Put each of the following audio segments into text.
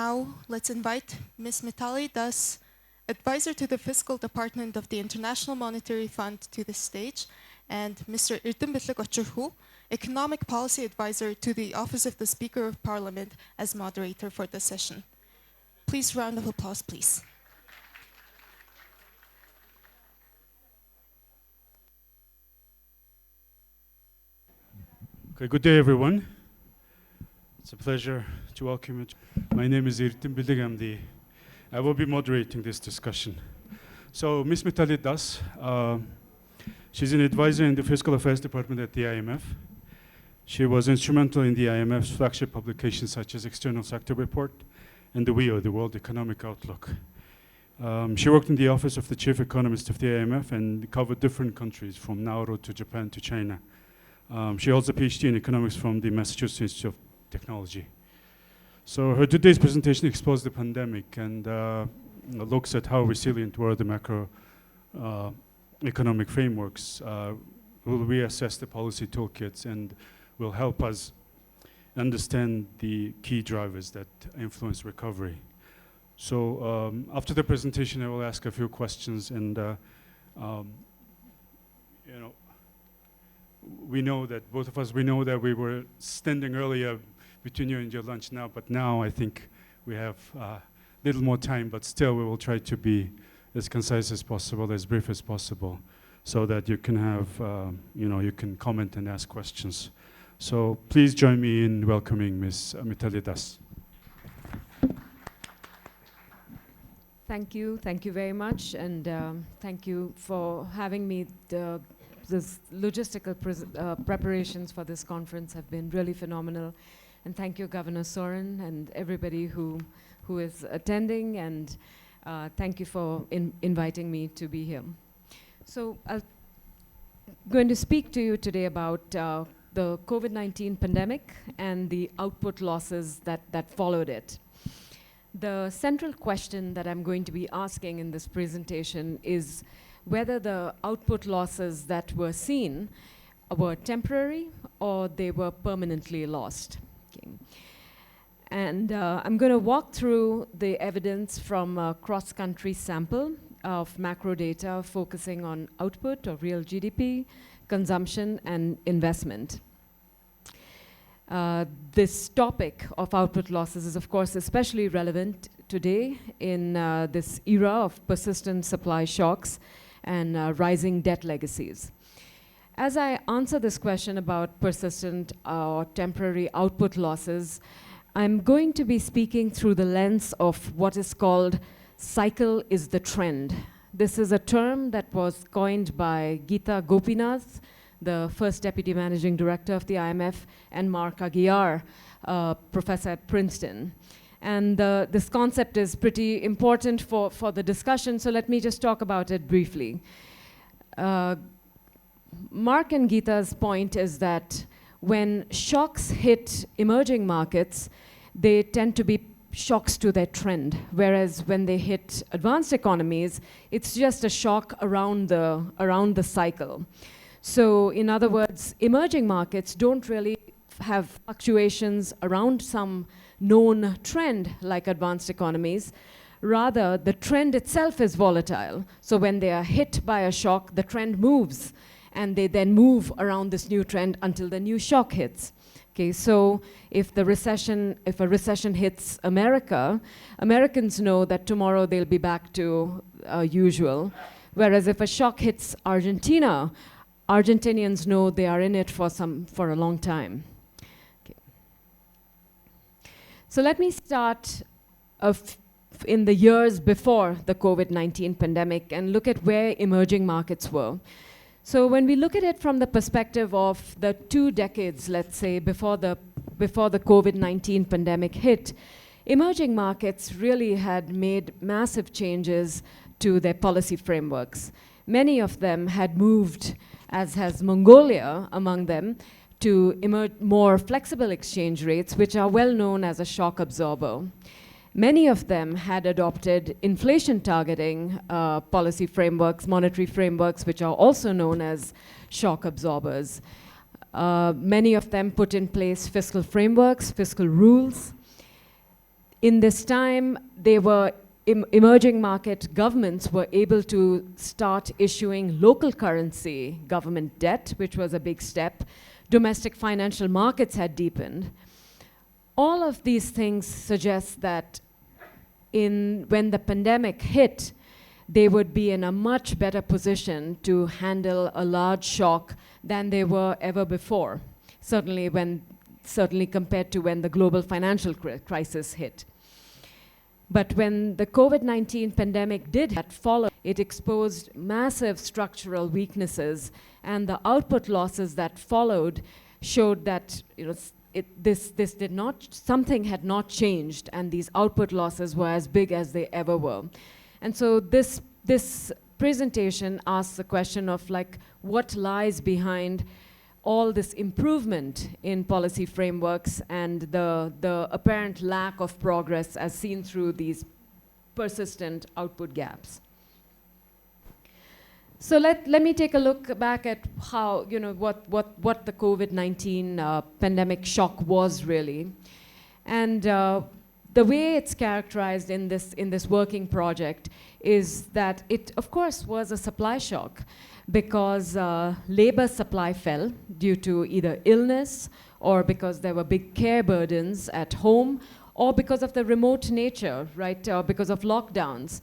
now let's invite Ms. Mitali Das, Advisor to the Fiscal Department of the International Monetary Fund, to the stage, and Mr. Erdembileg Ochirkhuu, Economic Policy Advisor to the Office of the Speaker of Parliament, as moderator for the session. Please, round of applause, please. Okay, good day, everyone. It's a pleasure to welcome you. My name is Erdembileg. I will be moderating this discussion. So, Ms. Mitali Das, she's an advisor in the Fiscal Affairs Department at the IMF. She was instrumental in the IMF's flagship publications such as External Sector Report and the WEO, the World Economic Outlook. She worked in the office of the chief economist of the IMF and covered different countries from Nauru to Japan to China. She holds a PhD in economics from the Massachusetts Institute of Technology. So her today's presentation explores the pandemic and looks at how resilient were the macro economic frameworks, will reassess the policy toolkits, and will help us understand the key drivers that influence recovery. So after the presentation, I will ask a few questions, and we know that both of us, we know that we were standing earlier between you and your lunch now, but now I think we have a little more time, but still we will try to be as concise as possible, as brief as possible, so that you can have, you can comment and ask questions. So please join me in welcoming Ms. Mitali Das. Thank you very much, and thank you for having me. This logistical preparations for this conference have been really phenomenal. And thank you, Governor Soren, and everybody who is attending, and thank you for inviting me to be here. So I'm going to speak to you today about the COVID-19 pandemic and the output losses that followed it. The central question that I'm going to be asking in this presentation is whether the output losses that were seen were temporary or they were permanently lost. Okay. And I'm going to walk through the evidence from a cross-country sample of macro data focusing on output or real GDP, consumption, and investment. This topic of output losses is, of course, especially relevant today in this era of persistent supply shocks and rising debt legacies. As I answer this question about persistent or temporary output losses, I'm going to be speaking through the lens of what is called cycle is the trend. This is a term that was coined by Geeta Gopinath, the first Deputy Managing Director of the IMF, and Mark Aguiar, professor at Princeton. And this concept is pretty important for the discussion, so let me just talk about it briefly. Mark and Geeta's point is that when shocks hit emerging markets, they tend to be shocks to their trend, whereas when they hit advanced economies, it's just a shock around the cycle. So in other words, emerging markets don't really have fluctuations around some known trend like advanced economies. Rather, the trend itself is volatile. So when they are hit by a shock, the trend moves, and they then move around this new trend until the new shock hits. Okay, so if a recession hits America, Americans know that tomorrow they'll be back to usual. Whereas if a shock hits Argentina, Argentinians know they are in it for a long time. Okay. So let me start in the years before the COVID-19 pandemic and look at where emerging markets were. So when we look at it from the perspective of the 2 decades, let's say, before the COVID-19 pandemic hit, emerging markets really had made massive changes to their policy frameworks. Many of them had moved, as has Mongolia among them, to more flexible exchange rates, which are well known as a shock absorber. Many of them had adopted inflation targeting policy frameworks, monetary frameworks, which are also known as shock absorbers. Many of them put in place fiscal frameworks, fiscal rules. In this time, they were emerging market governments were able to start issuing local currency government debt, which was a big step. Domestic financial markets had deepened. All of these things suggest that when the pandemic hit, they would be in a much better position to handle a large shock than they were ever before, certainly compared to when the global financial crisis hit. But when the COVID-19 pandemic did follow, it exposed massive structural weaknesses, and the output losses that followed showed that something had not changed, and these output losses were as big as they ever were. And so this presentation asks the question of what lies behind all this improvement in policy frameworks and the apparent lack of progress as seen through these persistent output gaps. So let me take a look back at how, what the COVID-19 pandemic shock was really. And the way it's characterized in this working project is that it, of course, was a supply shock, because labor supply fell due to either illness or because there were big care burdens at home or because of the remote nature, right, or because of lockdowns.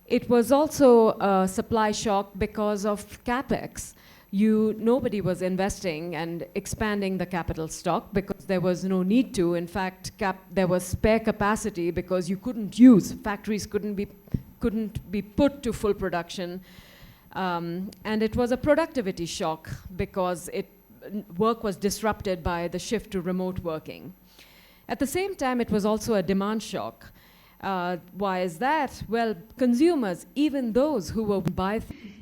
It was also a supply shock because of CapEx. Nobody was investing and expanding the capital stock because there was no need to. In fact, there was spare capacity because you couldn't use, factories couldn't be put to full production. And it was a productivity shock because work was disrupted by the shift to remote working. At the same time, it was also a demand shock. Why is that? Well, consumers, even those who will buy things,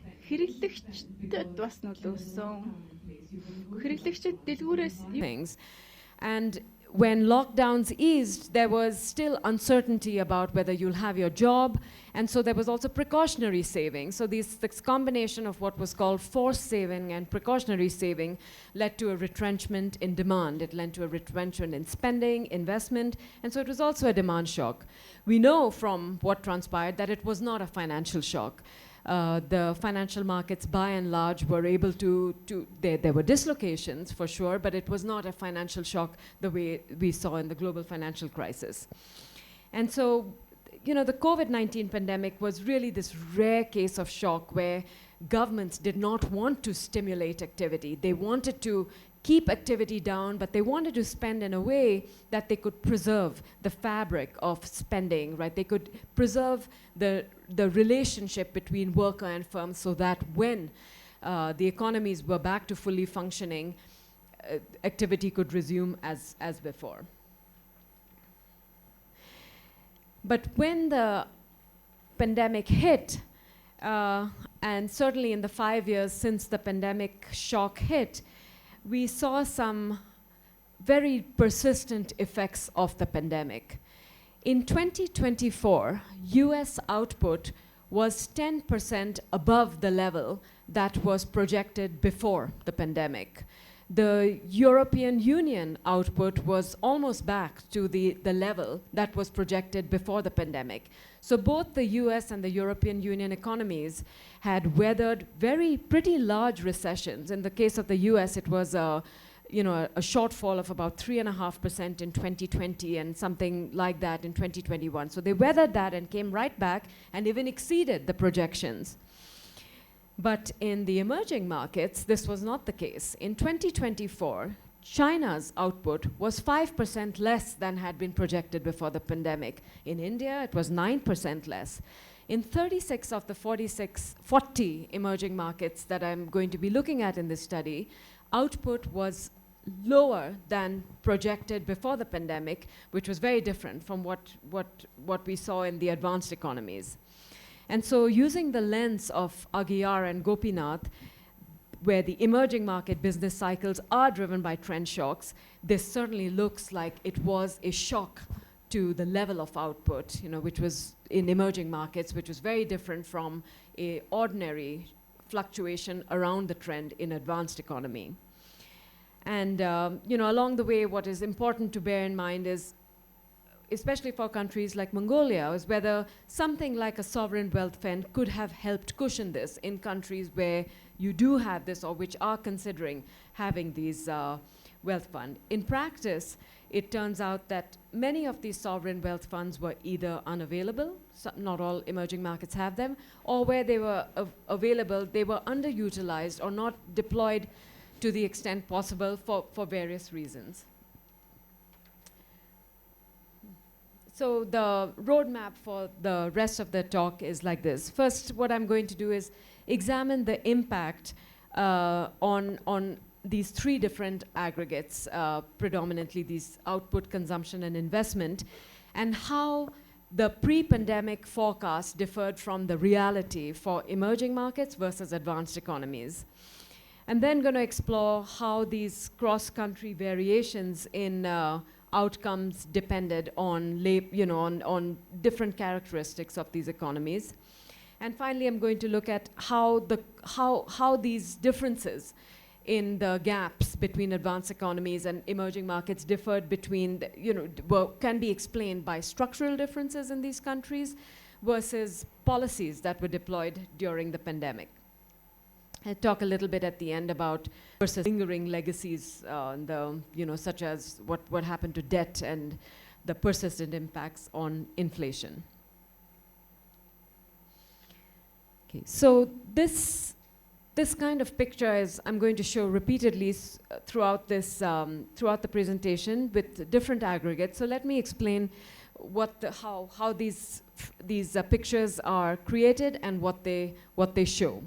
and when lockdowns eased, there was still uncertainty about whether you'll have your job, and so there was also precautionary saving. So this combination of what was called forced saving and precautionary saving led to a retrenchment in demand. It led to a retrenchment in spending, investment, and so it was also a demand shock. We know from what transpired that it was not a financial shock. The financial markets, by and large, were able there were dislocations for sure, but it was not a financial shock the way we saw in the global financial crisis. And so, the COVID-19 pandemic was really this rare case of shock where governments did not want to stimulate activity. They wanted to keep activity down, but they wanted to spend in a way that they could preserve the fabric of spending, right? They could preserve the relationship between worker and firm so that when the economies were back to fully functioning, activity could resume as before. But when the pandemic hit, and certainly in the 5 years since the pandemic shock hit, we saw some very persistent effects of the pandemic. In 2024, US output was 10% above the level that was projected before the pandemic. The European Union output was almost back to the level that was projected before the pandemic. So both the US and the European Union economies had weathered pretty large recessions. In the case of the US, it was a shortfall of about 3.5% in 2020 and something like that in 2021. So they weathered that and came right back and even exceeded the projections. But in the emerging markets, this was not the case. In 2024, China's output was 5% less than had been projected before the pandemic. In India, it was 9% less. In 36 of the 40 emerging markets that I'm going to be looking at in this study, output was lower than projected before the pandemic, which was very different from what we saw in the advanced economies. And so using the lens of Aguiar and Gopinath, where the emerging market business cycles are driven by trend shocks, this certainly looks like it was a shock to the level of output, which was in emerging markets, which was very different from an ordinary fluctuation around the trend in advanced economy. And along the way, what is important to bear in mind is especially for countries like Mongolia, is whether something like a sovereign wealth fund could have helped cushion this in countries where you do have this or which are considering having these wealth funds. In practice, it turns out that many of these sovereign wealth funds were either unavailable, so not all emerging markets have them, or where they were available, they were underutilized or not deployed to the extent possible for various reasons. So the roadmap for the rest of the talk is like this. First, what I'm going to do is examine the impact on these three different aggregates, predominantly these output, consumption, and investment, and how the pre-pandemic forecast differed from the reality for emerging markets versus advanced economies. And then going to explore how these cross-country variations in outcomes depended on, on different characteristics of these economies. And finally, I'm going to look at how these differences in the gaps between advanced economies and emerging markets differed between, can be explained by structural differences in these countries versus policies that were deployed during the pandemic. I'll talk a little bit at the end about versus lingering legacies, such as what happened to debt and the persistent impacts on inflation. Okay, so this kind of picture is I'm going to show repeatedly throughout throughout the presentation with different aggregates. So let me explain how these pictures are created and what they show.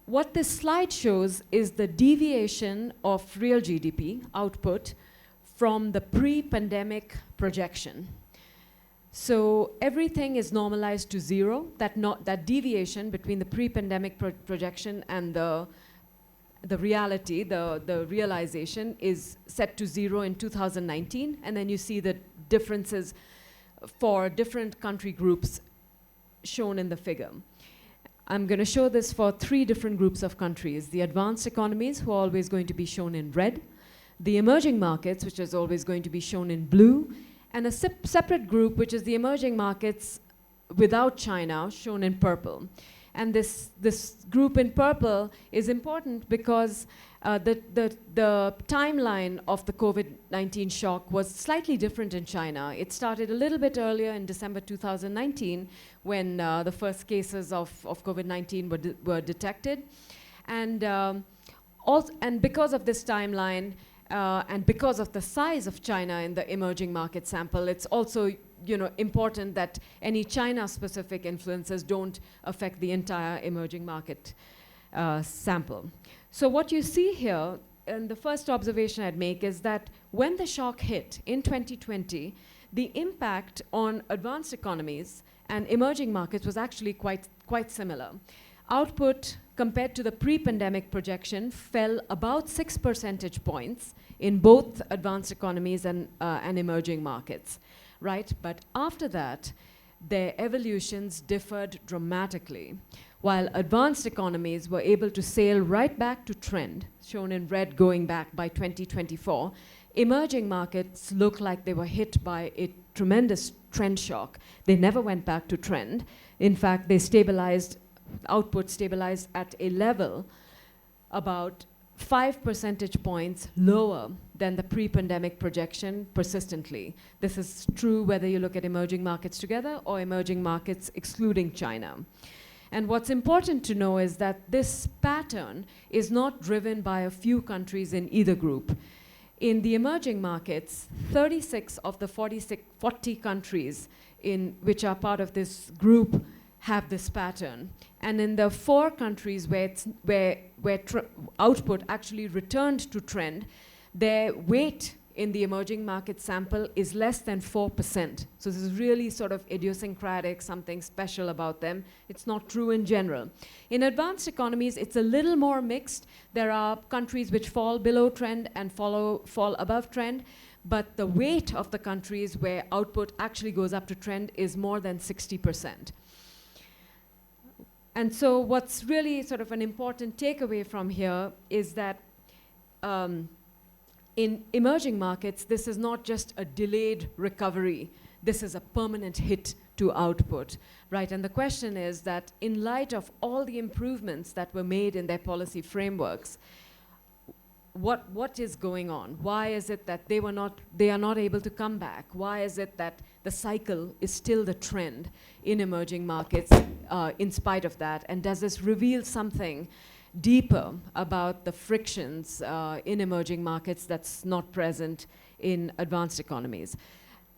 What this slide shows is the deviation of real GDP output from the pre-pandemic projection. So everything is normalized to zero. That deviation between the pre-pandemic projection and the reality, the realization, is set to zero in 2019. And then you see the differences for different country groups shown in the figure. I'm going to show this for three different groups of countries. The advanced economies, who are always going to be shown in red. The emerging markets, which is always going to be shown in blue. And a separate group, which is the emerging markets without China, shown in purple. And this group in purple is important because the timeline of the COVID-19 shock was slightly different in China. It started a little bit earlier in December 2019 when the first cases of COVID-19 were detected. And because of this timeline, and because of the size of China in the emerging market sample, it's also important that any China-specific influences don't affect the entire emerging market sample. So what you see here, and the first observation I'd make, is that when the shock hit in 2020, the impact on advanced economies and emerging markets was actually quite similar. Output compared to the pre-pandemic projection fell about 6 percentage points in both advanced economies and emerging markets, right? But after that, their evolutions differed dramatically. While advanced economies were able to sail right back to trend, shown in red going back by 2024, emerging markets look like they were hit by a tremendous trend shock. They never went back to trend. In fact, output stabilized at a level about 5 percentage points lower than the pre-pandemic projection persistently. This is true whether you look at emerging markets together or emerging markets excluding China. And what's important to know is that this pattern is not driven by a few countries in either group. In the emerging markets, 36 of the 40 countries which are part of this group have this pattern. And in the 4 countries where output actually returned to trend, their weight in the emerging market sample is less than 4%. So this is really sort of idiosyncratic, something special about them. It's not true in general. In advanced economies, it's a little more mixed. There are countries which fall below trend and fall above trend, but the weight of the countries where output actually goes up to trend is more than 60%. And so what's really sort of an important takeaway from here is that in emerging markets, this is not just a delayed recovery. This is a permanent hit to output, right? And the question is that in light of all the improvements that were made in their policy frameworks, what is going on? Why is it that they are not able to come back? Why is it that the cycle is still the trend in emerging markets in spite of that? And does this reveal something deeper about the frictions in emerging markets that's not present in advanced economies?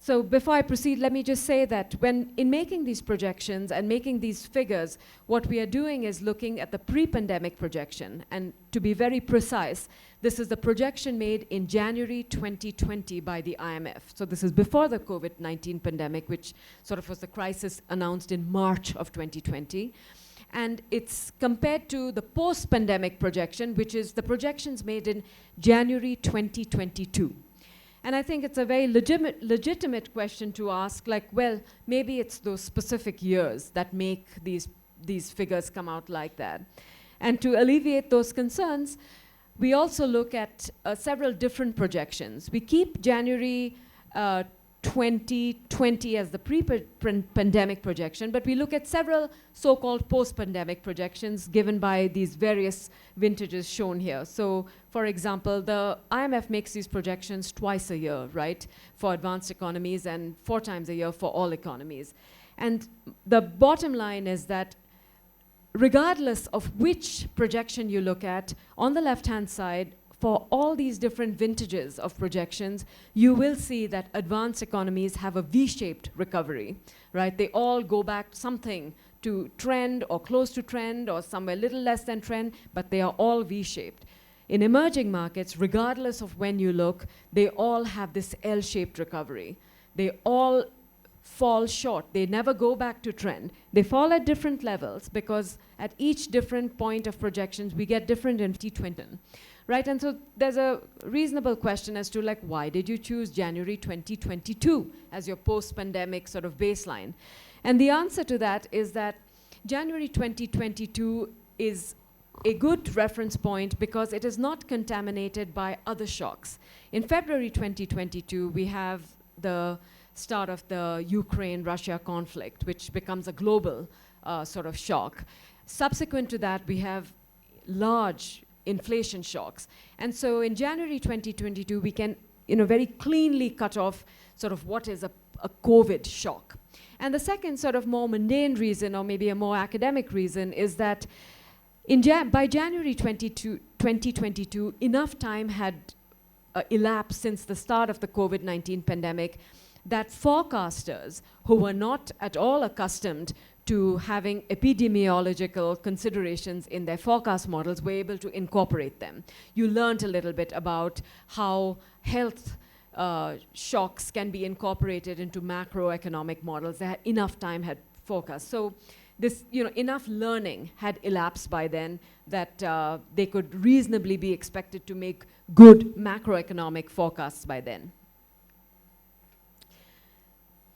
So before I proceed, let me just say that in making these projections and making these figures, what we are doing is looking at the pre-pandemic projection. And to be very precise, this is the projection made in January 2020 by the IMF. So this is before the COVID-19 pandemic, which sort of was the crisis announced in March of 2020. And it's compared to the post-pandemic projection, which is the projections made in January 2022. And I think it's a very legitimate question to ask, like, well, maybe it's those specific years that make these figures come out like that. And to alleviate those concerns, we also look at several different projections. We keep January 2020 as the pre-pandemic projection, but we look at several so-called post-pandemic projections given by these various vintages shown here. So, for example, the IMF makes these projections twice a year, right, for advanced economies and 4 times a year for all economies. And the bottom line is that regardless of which projection you look at, on the left-hand side, for all these different vintages of projections, you will see that advanced economies have a V-shaped recovery, right? They all go back something to trend or close to trend or somewhere little less than trend, but they are all V-shaped. In emerging markets, regardless of when you look, they all have this L-shaped recovery. They all fall short. They never go back to trend. They fall at different levels because at each different point of projections, we get different in 2020. Right, and so there's a reasonable question as to, like, why did you choose January 2022 as your post-pandemic sort of baseline? And the answer to that is that January 2022 is a good reference point because it is not contaminated by other shocks. In February 2022, we have the start of the Ukraine-Russia conflict, which becomes a global sort of shock. Subsequent to that, we have large inflation shocks. And so in January 2022, we can very cleanly cut off sort of what is a COVID shock. And the second sort of more mundane reason, or maybe a more academic reason, is that by January 2022, enough time had elapsed since the start of the COVID-19 pandemic that forecasters who were not at all accustomed to having epidemiological considerations in their forecast models were able to incorporate them. You learned a little bit about how health shocks can be incorporated into macroeconomic models. They had enough time had forecast. So this, enough learning had elapsed by then that they could reasonably be expected to make good macroeconomic forecasts by then.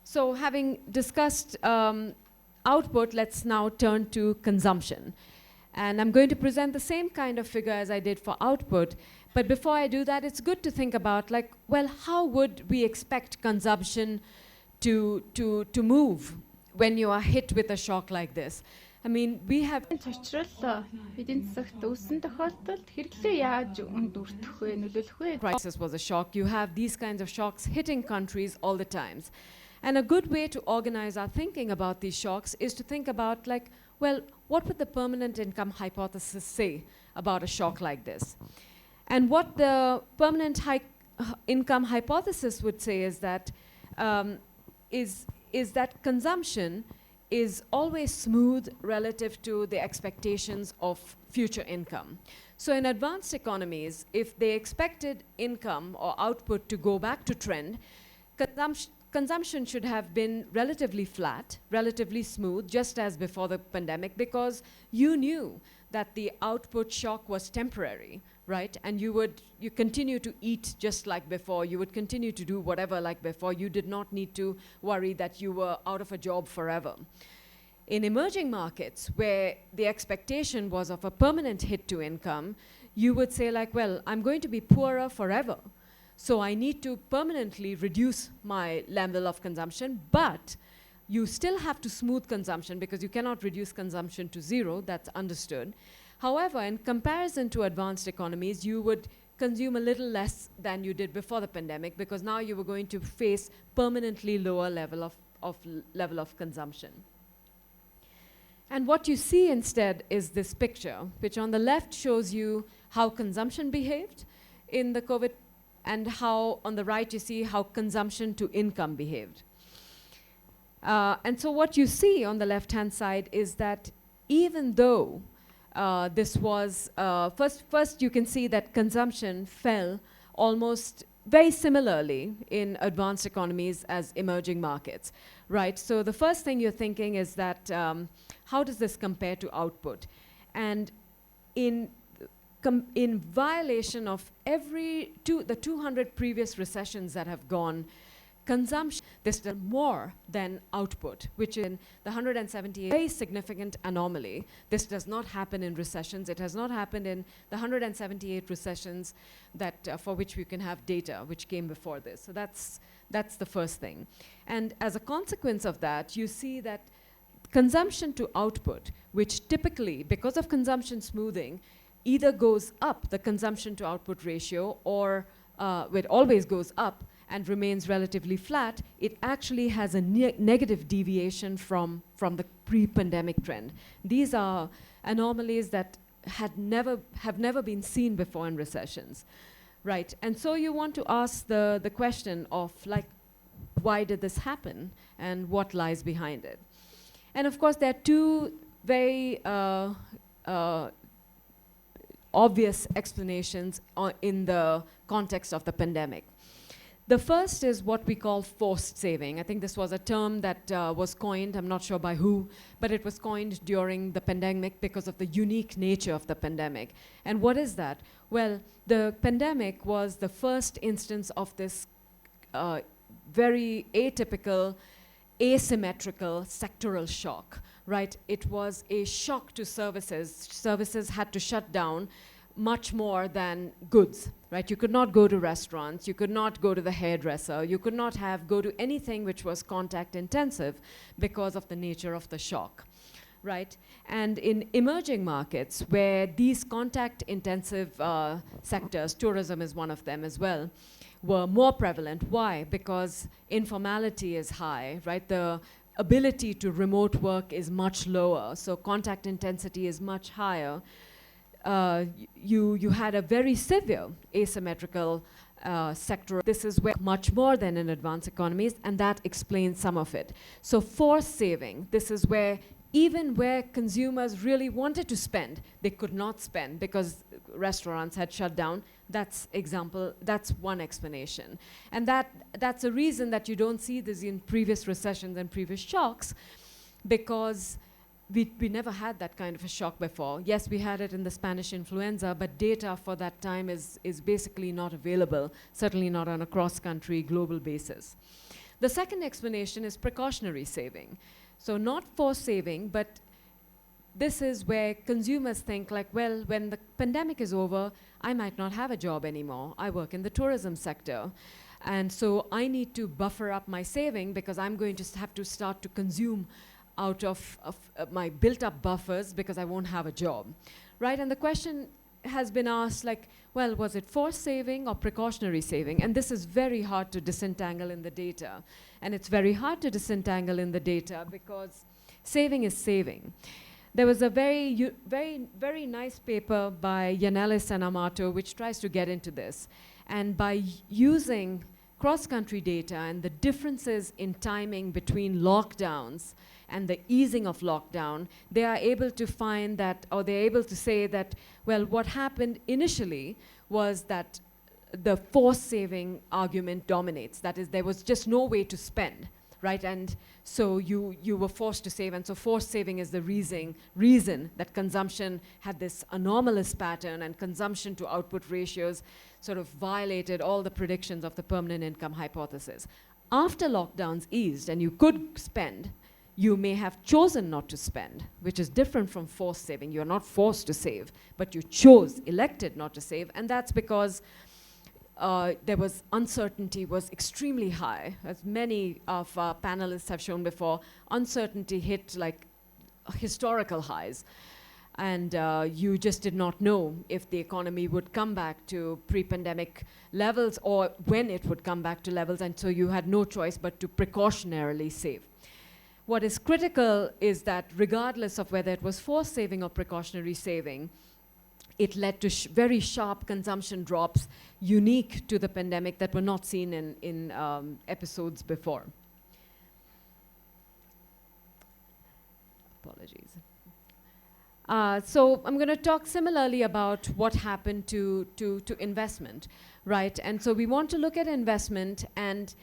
So having discussed output, let's now turn to consumption. And I'm going to present the same kind of figure as I did for output. But before I do that, it's good to think about, like, well, how would we expect consumption to move when you are hit with a shock like this? I mean, we have... crisis was a shock. You have these kinds of shocks hitting countries all the times. And a good way to organize our thinking about these shocks is to think about, like, well, what would the permanent income hypothesis say about a shock like this? And what the permanent income hypothesis would say is that that consumption is always smooth relative to the expectations of future income. So in advanced economies, if they expected income or output to go back to trend, consumption should have been relatively flat, relatively smooth, just as before the pandemic, because you knew that the output shock was temporary, right? And you continue to eat just like before. You would continue to do whatever like before. You did not need to worry that you were out of a job forever. In emerging markets, where the expectation was of a permanent hit to income, you would say, like, well, I'm going to be poorer forever. So I need to permanently reduce my level of consumption, but you still have to smooth consumption because you cannot reduce consumption to zero, that's understood. However, in comparison to advanced economies, you would consume a little less than you did before the pandemic because now you were going to face permanently lower level of consumption. And what you see instead is this picture, which on the left shows you how consumption behaved in the COVID, and how on the right you see how consumption to income behaved. And so what you see on the left-hand side is that even though this was, first you can see that consumption fell almost very similarly in advanced economies as emerging markets, right? So the first thing you're thinking is that how does this compare to output? And in violation of the 200 previous recessions that have gone, consumption, this is more than output, which in the 178, very significant anomaly. This does not happen in recessions. It has not happened in the 178 recessions that for which we can have data, which came before this. So that's the first thing. And as a consequence of that, you see that consumption to output, which typically, because of consumption smoothing, either goes up, the consumption to output ratio, or it always goes up and remains relatively flat, it actually has a negative deviation from the pre-pandemic trend. These are anomalies that have never been seen before in recessions, right? And so you want to ask the question of, like, why did this happen and what lies behind it? And of course, there are two very obvious explanations in the context of the pandemic. The first is what we call forced saving. I think this was a term that was coined, I'm not sure by who, but it was coined during the pandemic because of the unique nature of the pandemic. And what is that? Well, the pandemic was the first instance of this very atypical, asymmetrical sectoral shock, right? It was a shock to services. Services had to shut down much more than goods, right? You could not go to restaurants, you could not go to the hairdresser, you could not go to anything which was contact intensive because of the nature of the shock, right? And in emerging markets where these contact intensive sectors, tourism is one of them as well, were more prevalent. Why? Because informality is high, right? The ability to remote work is much lower, so contact intensity is much higher. You had a very severe asymmetrical sector. This is where much more than in advanced economies, and that explains some of it. So forced saving, this is where even where consumers really wanted to spend, they could not spend because restaurants had shut down. That's one explanation. And that's a reason that you don't see this in previous recessions and previous shocks, because we never had that kind of a shock before. Yes, we had it in the Spanish influenza, but data for that time is basically not available, certainly not on a cross-country global basis. The second explanation is precautionary saving. So not forced saving, but this is where consumers think like, well, when the pandemic is over, I might not have a job anymore. I work in the tourism sector. And so I need to buffer up my saving because I'm going to have to start to consume out of my built-up buffers because I won't have a job, right? And the question has been asked like, well, was it forced saving or precautionary saving? And this is very hard to disentangle in the data. And it's very hard to disentangle in the data because saving is saving. There was a very nice paper by Yannelis and Amato which tries to get into this. And by using cross-country data and the differences in timing between lockdowns and the easing of lockdown, they are able to find that, or they're able to say that, well, what happened initially was that the forced saving argument dominates. That is, there was just no way to spend, right? And so you were forced to save, and so forced saving is the reason that consumption had this anomalous pattern, and consumption to output ratios sort of violated all the predictions of the permanent income hypothesis. After lockdowns eased and you could spend, you may have chosen not to spend, which is different from forced saving. You're not forced to save, but you elected not to save, and that's because there was uncertainty was extremely high. As many of our panelists have shown before, uncertainty hit like historical highs. And you just did not know if the economy would come back to pre-pandemic levels or when it would come back to levels, and so you had no choice but to precautionarily save. What is critical is that regardless of whether it was forced saving or precautionary saving, it led to very sharp consumption drops unique to the pandemic that were not seen in episodes before. Apologies. So I'm going to talk similarly about what happened to investment, right? And so we want to look at investment and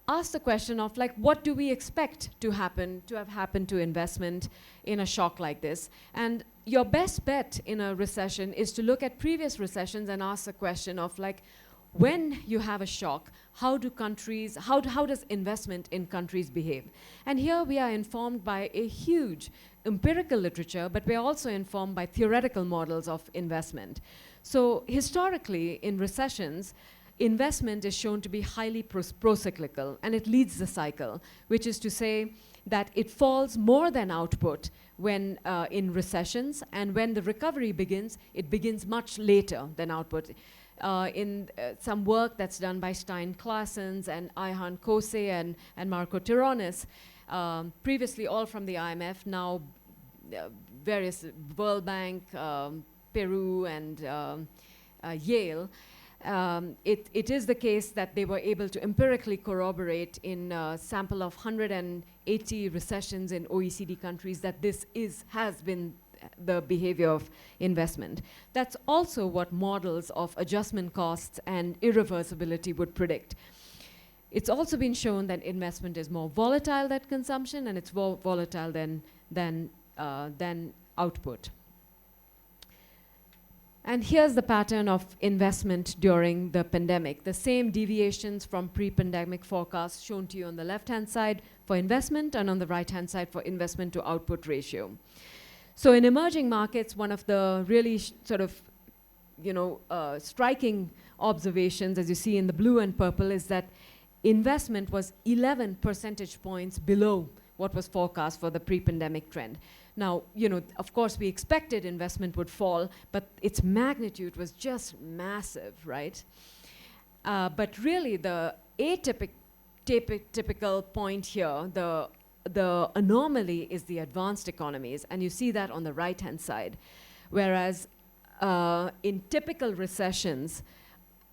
ask the question of like, what do we expect to have happened to investment in a shock like this? And your best bet in a recession is to look at previous recessions and ask the question of like, when you have a shock, how does investment in countries behave? And here we are informed by a huge empirical literature, but we're also informed by theoretical models of investment. So historically, in recessions, investment is shown to be highly procyclical, and it leads the cycle, which is to say that it falls more than output when in recessions, and when the recovery begins, it begins much later than output. In some work that's done by Stein Claessens and Ayhan Kose and Marco Tironis, previously all from the IMF, now various World Bank, Peru, and Yale. It is the case that they were able to empirically corroborate in a sample of 180 recessions in OECD countries that this has been the behavior of investment. That's also what models of adjustment costs and irreversibility would predict. It's also been shown that investment is more volatile than consumption, and it's more volatile than output. And here's the pattern of investment during the pandemic. The same deviations from pre-pandemic forecasts shown to you on the left-hand side for investment and on the right-hand side for investment to output ratio. So in emerging markets, one of the really striking observations, as you see in the blue and purple, is that investment was 11 percentage points below what was forecast for the pre-pandemic trend. Now, of course, we expected investment would fall, but its magnitude was just massive, right? But really, the atypical point here, the anomaly is the advanced economies, and you see that on the right-hand side. Whereas in typical recessions,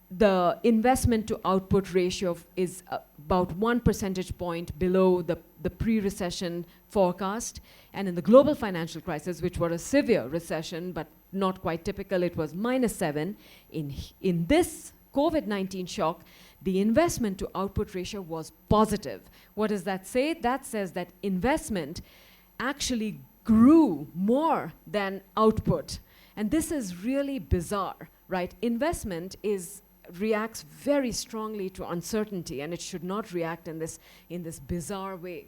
the investment to output ratio is about 1 percentage point below the pre-recession forecast. And in the global financial crisis, which was a severe recession, but not quite typical, it was -7. In this COVID-19 shock, the investment to output ratio was positive. What does that say? That says that investment actually grew more than output. And this is really bizarre, right? Investment reacts very strongly to uncertainty, and it should not react in this bizarre way.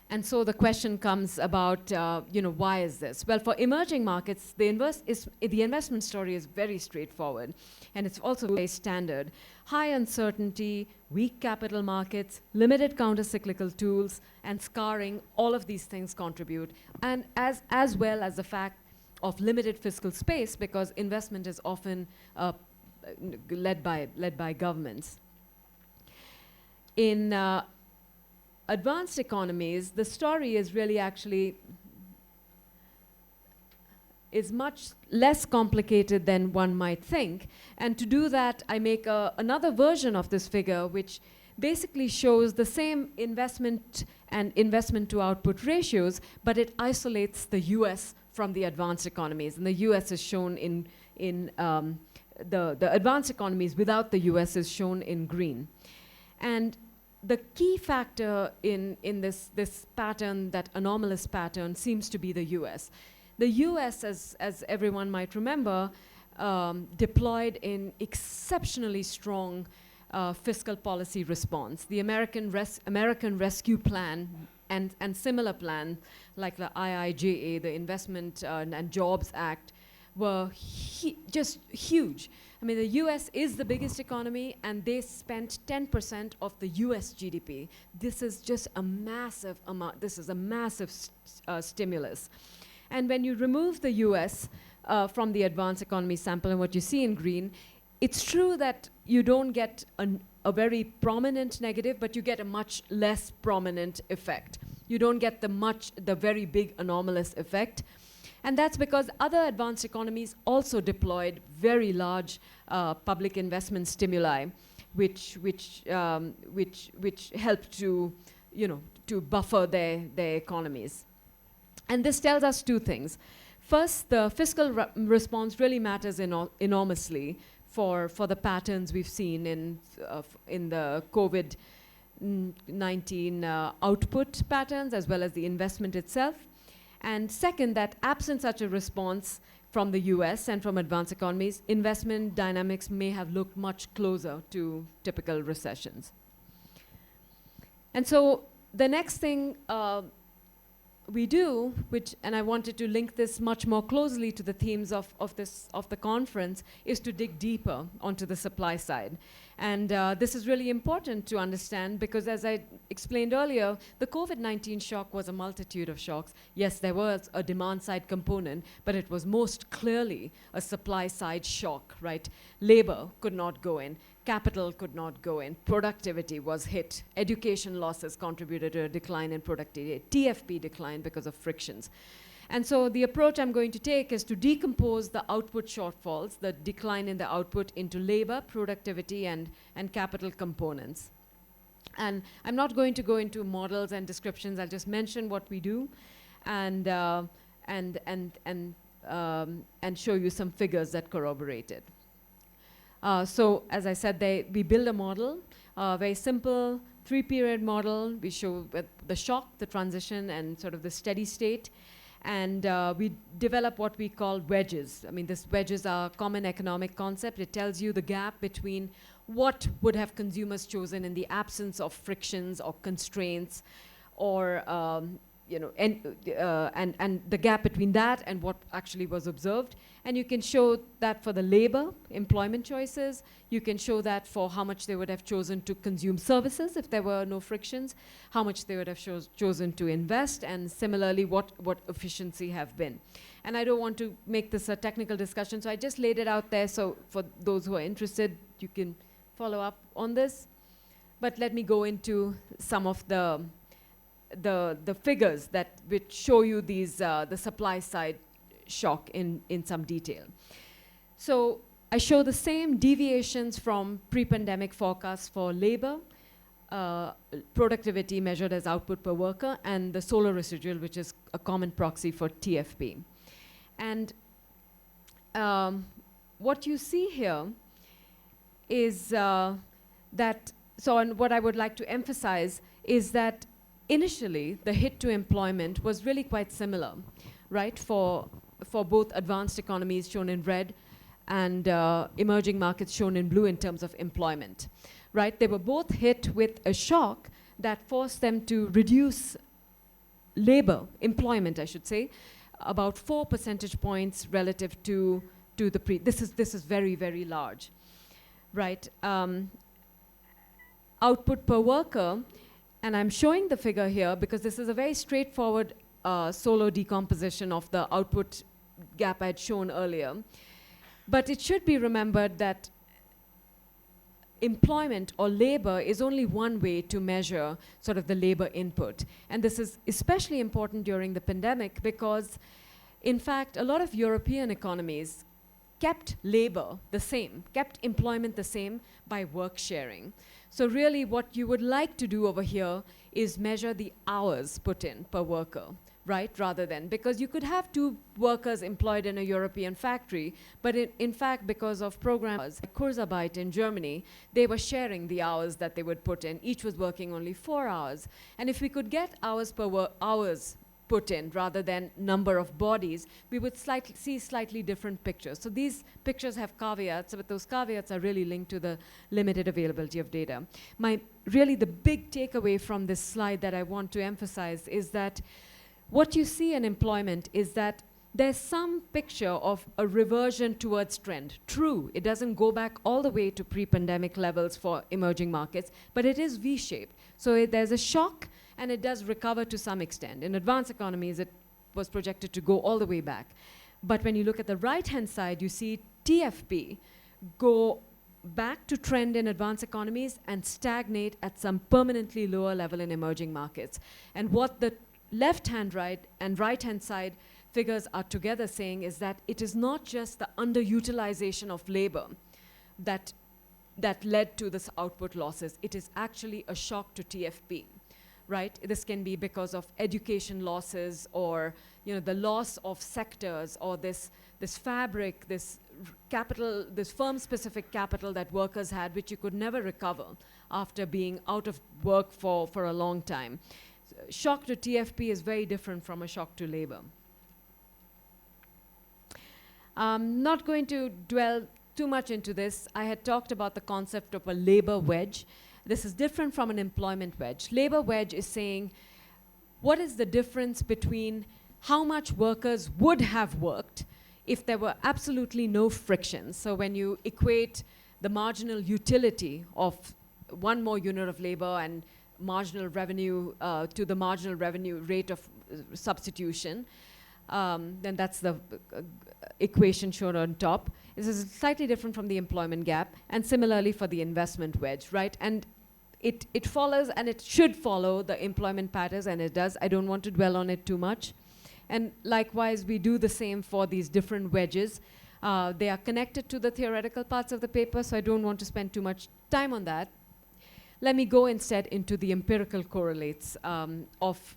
And so the question comes about, why is this? Well, for emerging markets, the investment story is very straightforward, and it's also very standard. High uncertainty, weak capital markets, limited counter-cyclical tools, and scarring, all of these things contribute, and as well as the fact of limited fiscal space, because investment is often led by governments. In advanced economies, the story is really is much less complicated than one might think. And to do that, I make another version of this figure, which basically shows the same investment and investment to output ratios, but it isolates the US from the advanced economies. And the US is shown in the advanced economies without the US is shown in green. And the key factor in this pattern, that anomalous pattern, seems to be the US. The US, as everyone might remember, deployed an exceptionally strong fiscal policy response. The American Rescue Plan and similar plan, like the IIJA, the Investment and Jobs Act, were just huge. I mean, the US is the biggest economy, and they spent 10% of the US GDP. This is just a massive amount. This is a massive stimulus. And when you remove the US from the advanced economy sample and what you see in green, it's true that you don't get a very prominent negative, but you get a much less prominent effect. You don't get the very big anomalous effect. And that's because other advanced economies also deployed very large public investment stimuli, which helped to buffer their economies. And this tells us two things. First, the fiscal response really matters enormously for the patterns we've seen in the COVID-19 output patterns, as well as the investment itself. And second, that absent such a response from the US and from advanced economies, investment dynamics may have looked much closer to typical recessions. And so the next thing we do, and I wanted to link this much more closely to the themes of the conference, is to dig deeper onto the supply side. And this is really important to understand because, as I explained earlier, the COVID-19 shock was a multitude of shocks. Yes, there was a demand-side component, but it was most clearly a supply-side shock, right? Labor could not go in. Capital could not go in. Productivity was hit. Education losses contributed to a decline in productivity. TFP declined because of frictions. And so the approach I'm going to take is to decompose the output shortfalls, the decline in the output, into labor, productivity, and capital components. And I'm not going to go into models and descriptions. I'll just mention what we do and show you some figures that corroborate it. So as I said, we build a model, very simple 3-period model. We show the shock, the transition, and sort of the steady state. And we develop what we call wedges. I mean, these wedges are a common economic concept. It tells you the gap between what would have consumers chosen in the absence of frictions or constraints, or and the gap between that and what actually was observed. And you can show that for the labor employment choices. You can show that for how much they would have chosen to consume services if there were no frictions, how much they would have chosen to invest, and similarly what efficiency have been. And I don't want to make this a technical discussion, so I just laid it out there so for those who are interested, you can follow up on this. But let me go into some of the figures which show you these the supply side shock in some detail. So I show the same deviations from pre-pandemic forecasts for labor, productivity measured as output per worker, and the solar residual, which is a common proxy for TFP. And what you see here is and what I would like to emphasize is that initially the hit to employment was really quite similar, right, for both advanced economies shown in red and emerging markets shown in blue in terms of employment, right? They were both hit with a shock that forced them to reduce employment, I should say, about 4 percentage points relative to the this is very, very large, right? Output per worker, and I'm showing the figure here because this is a very straightforward solo decomposition of the output gap I had shown earlier. But it should be remembered that employment or labor is only one way to measure sort of the labor input. And this is especially important during the pandemic because, in fact, a lot of European economies kept labor the same, kept employment the same by work sharing. So really what you would like to do over here is measure the hours put in per worker, right, rather than, because you could have 2 workers employed in a European factory, but in fact, because of programs like Kurzarbeit in Germany, they were sharing the hours that they would put in. Each was working only 4 hours. And if we could get hours put in rather than number of bodies, we would see slightly different pictures. So these pictures have caveats, but those caveats are really linked to the limited availability of data. Really the big takeaway from this slide that I want to emphasize is that what you see in employment is that there's some picture of a reversion towards trend. True, it doesn't go back all the way to pre-pandemic levels for emerging markets, but it is V-shaped. So there's a shock, and it does recover to some extent. In advanced economies, it was projected to go all the way back. But when you look at the right-hand side, you see TFP go back to trend in advanced economies and stagnate at some permanently lower level in emerging markets. And what the left-hand and right-hand side figures are together saying is that it is not just the underutilization of labor that led to this output losses. It is actually a shock to TFP, right? This can be because of education losses, or the loss of sectors, or this fabric, this capital, this firm-specific capital that workers had, which you could never recover after being out of work for a long time. Shock to TFP is very different from a shock to labor. I'm not going to dwell too much into this. I had talked about the concept of a labor wedge. This is different from an employment wedge. Labor wedge is saying, what is the difference between how much workers would have worked if there were absolutely no friction? So when you equate the marginal utility of one more unit of labor and marginal revenue to the marginal revenue rate of substitution, then that's the equation shown on top. This is slightly different from the employment gap, and similarly for the investment wedge, right? And it follows, and it should follow the employment patterns, and it does. I don't want to dwell on it too much. And likewise, we do the same for these different wedges. They are connected to the theoretical parts of the paper, so I don't want to spend too much time on that. Let me go instead into the empirical correlates of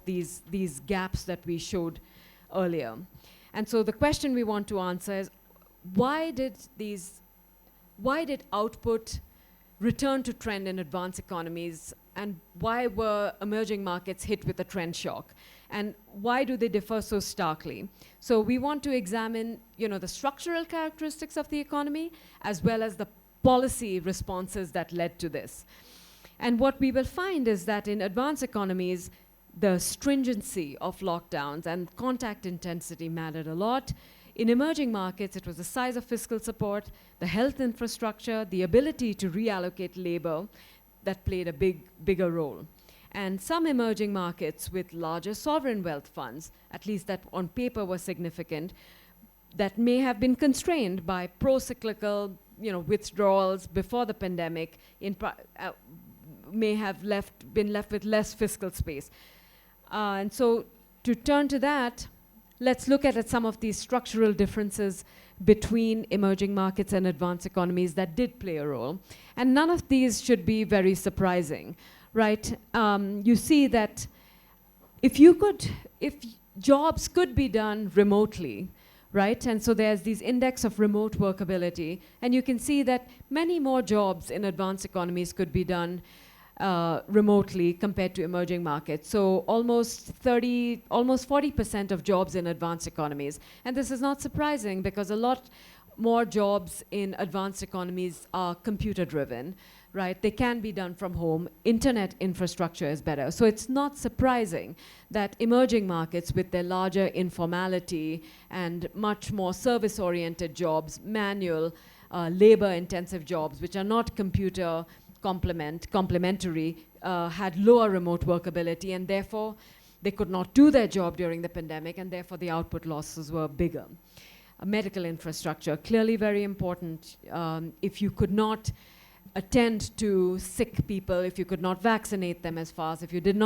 these gaps that we showed earlier. And so the question we want to answer is, why did output return to trend in advanced economies, and why were emerging markets hit with a trend shock? And why do they differ so starkly? So we want to examine, the structural characteristics of the economy, as well as the policy responses that led to this. And what we will find is that in advanced economies, the stringency of lockdowns and contact intensity mattered a lot. In emerging markets, it was the size of fiscal support, the health infrastructure, the ability to reallocate labor that played a bigger role. And some emerging markets with larger sovereign wealth funds, at least that on paper were significant, that may have been constrained by pro-cyclical withdrawals before the pandemic, may have been left with less fiscal space. And so to turn to that, let's look at some of these structural differences between emerging markets and advanced economies that did play a role. And none of these should be very surprising, right? You see that if jobs could be done remotely, right? And so there's these index of remote workability, and you can see that many more jobs in advanced economies could be done remotely compared to emerging markets. So almost 40% of jobs in advanced economies. And this is not surprising, because a lot more jobs in advanced economies are computer driven, right? They can be done from home. Internet infrastructure is better. So it's not surprising that emerging markets, with their larger informality and much more service-oriented jobs, manual, labor-intensive jobs, which are not computer complementary, had lower remote workability, and therefore they could not do their job during the pandemic, and therefore the output losses were bigger. Medical infrastructure, clearly very important. If you could not attend to sick people, if you could not vaccinate them as fast, if you could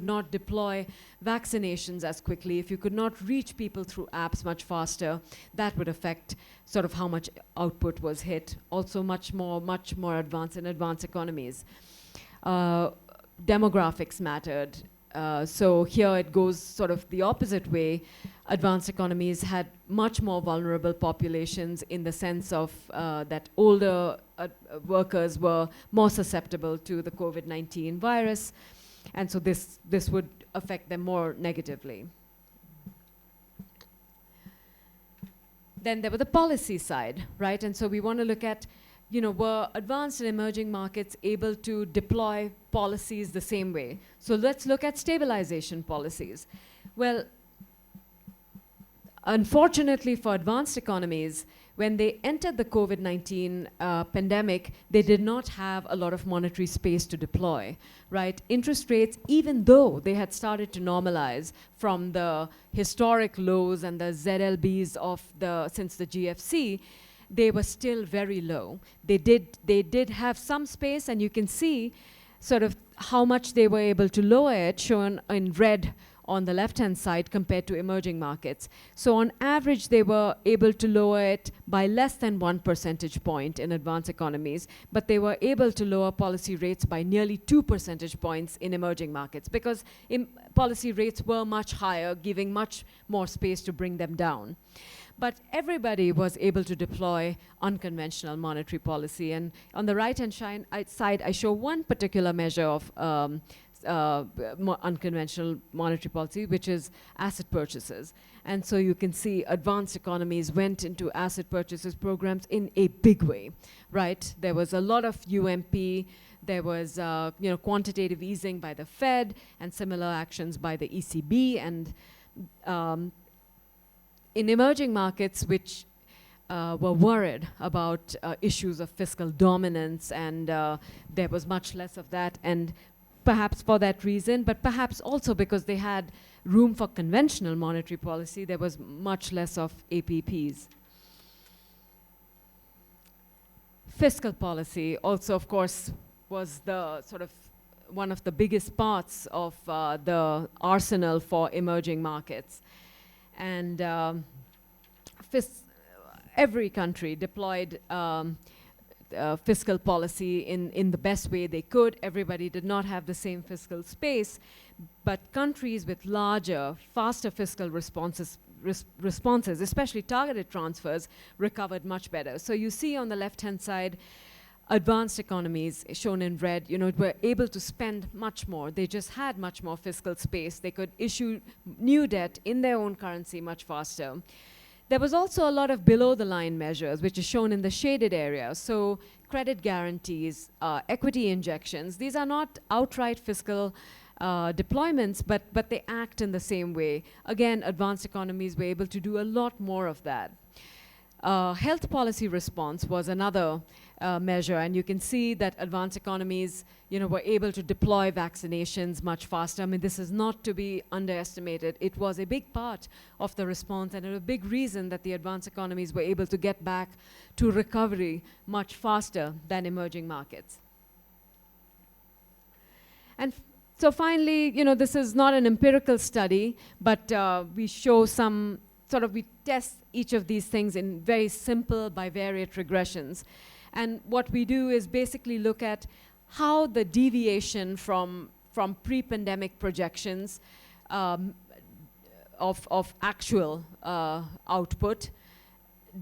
not deploy vaccinations as quickly, if you could not reach people through apps much faster, that would affect sort of how much output was hit. Also much more advanced in advanced economies. Demographics mattered. So here it goes sort of the opposite way. Advanced economies had much more vulnerable populations, in the sense of that older workers were more susceptible to the COVID-19 virus. And so this would affect them more negatively. Then there were the policy side, right? And so we want to look at, were advanced and emerging markets able to deploy policies the same way? So let's look at stabilization policies. Well, unfortunately for advanced economies, when they entered the COVID-19 pandemic, they did not have a lot of monetary space to deploy, right? Interest rates, even though they had started to normalize from the historic lows and the ZLBs of since the GFC, they were still very low. They did have some space, and you can see sort of how much they were able to lower it, shown in red on the left-hand side compared to emerging markets. So on average, they were able to lower it by less than 1 percentage point in advanced economies, but they were able to lower policy rates by nearly 2 percentage points in emerging markets, because policy rates were much higher, giving much more space to bring them down. But everybody was able to deploy unconventional monetary policy. And on the right-hand side, I show one particular measure of unconventional monetary policy, which is asset purchases. And so you can see advanced economies went into asset purchases programs in a big way, right? There was a lot of UMP, there was quantitative easing by the Fed and similar actions by the ECB. And in emerging markets, which were worried about issues of fiscal dominance, and there was much less of that. And perhaps for that reason, but perhaps also because they had room for conventional monetary policy, there was much less of APPs. Fiscal policy also, of course, was the sort of one of the biggest parts of the arsenal for emerging markets. And every country deployed fiscal policy in the best way they could. Everybody did not have the same fiscal space, but countries with larger, faster fiscal responses, especially targeted transfers, recovered much better. So you see on the left-hand side, advanced economies, shown in red, were able to spend much more. They just had much more fiscal space. They could issue new debt in their own currency much faster. There was also a lot of below-the-line measures, which is shown in the shaded area. So credit guarantees, equity injections. These are not outright fiscal deployments, but they act in the same way. Again, advanced economies were able to do a lot more of that. Health policy response was another measure, and you can see that advanced economies were able to deploy vaccinations much faster. I mean, this is not to be underestimated. It was a big part of the response, and a big reason that the advanced economies were able to get back to recovery much faster than emerging markets. And so finally, this is not an empirical study, but we show some we test each of these things in very simple bivariate regressions. And what we do is basically look at how the deviation from pre-pandemic projections of actual output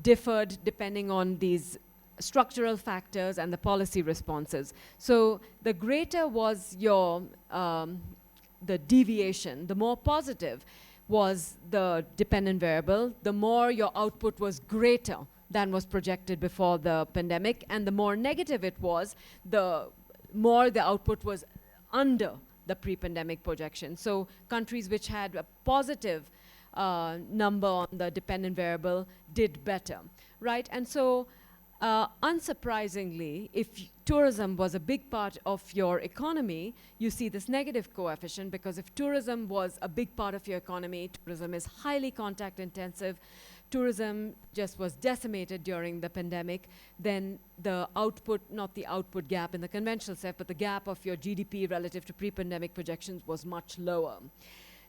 differed depending on these structural factors and the policy responses. So the greater was your the deviation, the more positive was the dependent variable, the more your output was greater than was projected before the pandemic, and the more negative it was, the more the output was under the pre-pandemic projection. So countries which had a positive number on the dependent variable did better, right? And so unsurprisingly, if tourism was a big part of your economy, you see this negative coefficient, because if tourism was a big part of your economy, tourism is highly contact intensive, tourism just was decimated during the pandemic, then the output, not the output gap in the conventional sense, but the gap of your GDP relative to pre-pandemic projections was much lower.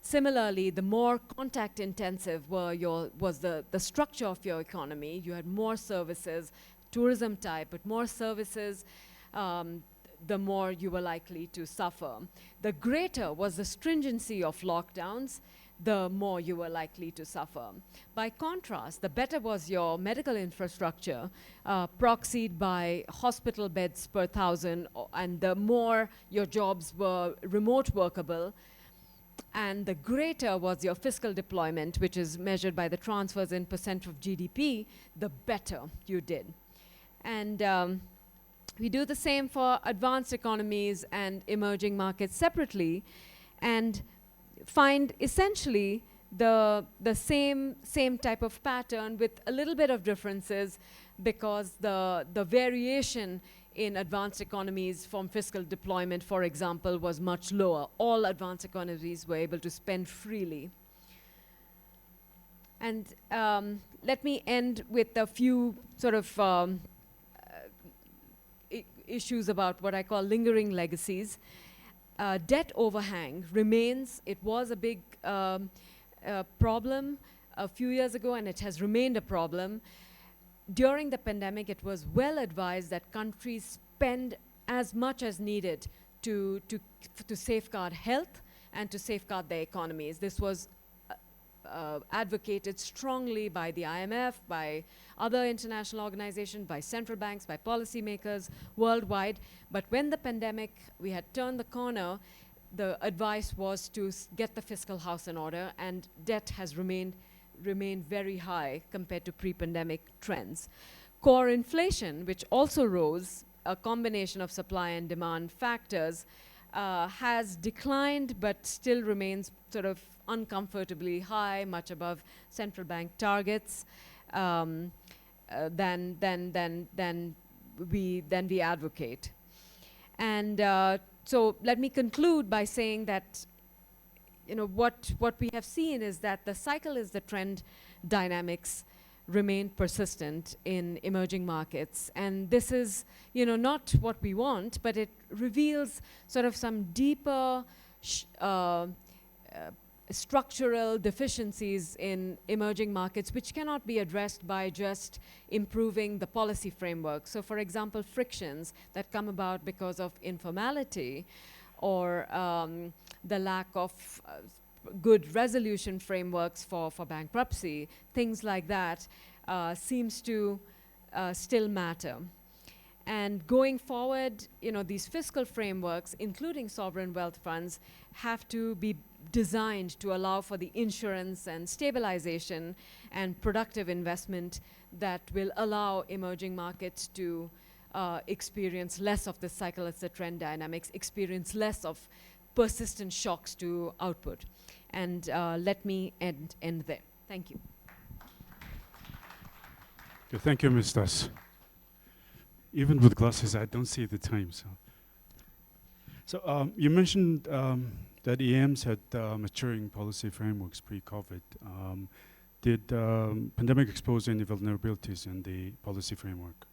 Similarly, the more contact intensive was the structure of your economy, you had more services, tourism type, but more services, the more you were likely to suffer. The greater was the stringency of lockdowns, the more you were likely to suffer. By contrast, the better was your medical infrastructure, proxied by hospital beds per 1,000, and the more your jobs were remote workable, and the greater was your fiscal deployment, which is measured by the transfers in percent of GDP, the better you did. And we do the same for advanced economies and emerging markets separately, and find essentially the same type of pattern with a little bit of differences, because the variation in advanced economies from fiscal deployment, for example, was much lower. All advanced economies were able to spend freely. And let me end with a few sort of issues about what I call lingering legacies. Debt overhang remains. It was a big problem a few years ago, and it has remained a problem. During the pandemic, it was well advised that countries spend as much as needed to safeguard health and to safeguard their economies. This was advocated strongly by the IMF, by other international organizations, by central banks, by policymakers worldwide. But when the pandemic, we had turned the corner, the advice was to get the fiscal house in order, and debt has remained very high compared to pre-pandemic trends. Core inflation, which also rose, a combination of supply and demand factors, has declined but still remains sort of uncomfortably high, much above central bank targets, than we advocate. And so let me conclude by saying that, you know, what we have seen is that the cycle is the trend dynamics remain persistent in emerging markets. And this is, you know, not what we want, but it reveals sort of some deeper structural deficiencies in emerging markets, which cannot be addressed by just improving the policy framework. So for example, frictions that come about because of informality, or the lack of good resolution frameworks for bankruptcy, things like that seems to still matter. And going forward, you know, these fiscal frameworks, including sovereign wealth funds, have to be designed to allow for the insurance and stabilization and productive investment that will allow emerging markets to experience less of the cycle as the trend dynamics, experience less of persistent shocks to output. And let me end there. Thank you. Okay, thank you, Ms. Das. Even with glasses, I don't see the time. So you mentioned that EMs had maturing policy frameworks pre-COVID. Did pandemic expose any vulnerabilities in the policy framework?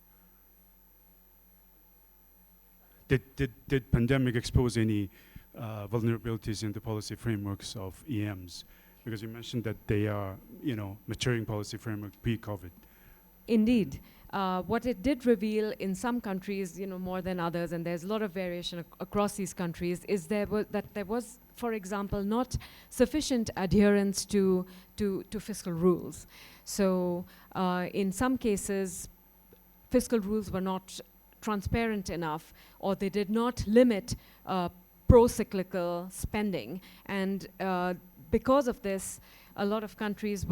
Did pandemic expose any vulnerabilities in the policy frameworks of EMs? Because you mentioned that they are, you know, maturing policy framework pre-COVID. Indeed. What it did reveal in some countries, you know, more than others, and there's a lot of variation across these countries, is there was, for example, not sufficient adherence to fiscal rules. So in some cases, fiscal rules were not transparent enough, or they did not limit pro-cyclical spending. And because of this, a lot of countries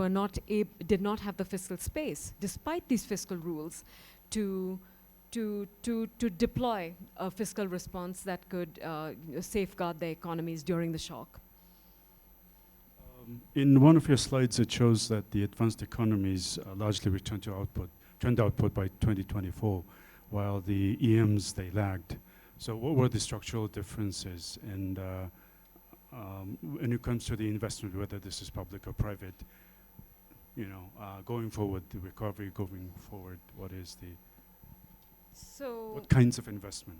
did not have the fiscal space, despite these fiscal rules, to deploy a fiscal response that could safeguard their economies during the shock. In one of your slides, it shows that the advanced economies largely returned to trend output by 2024, while the EMs, they lagged. So what were the structural differences? And when it comes to the investment, whether this is public or private, you know, going forward, the recovery going forward, what kinds of investment?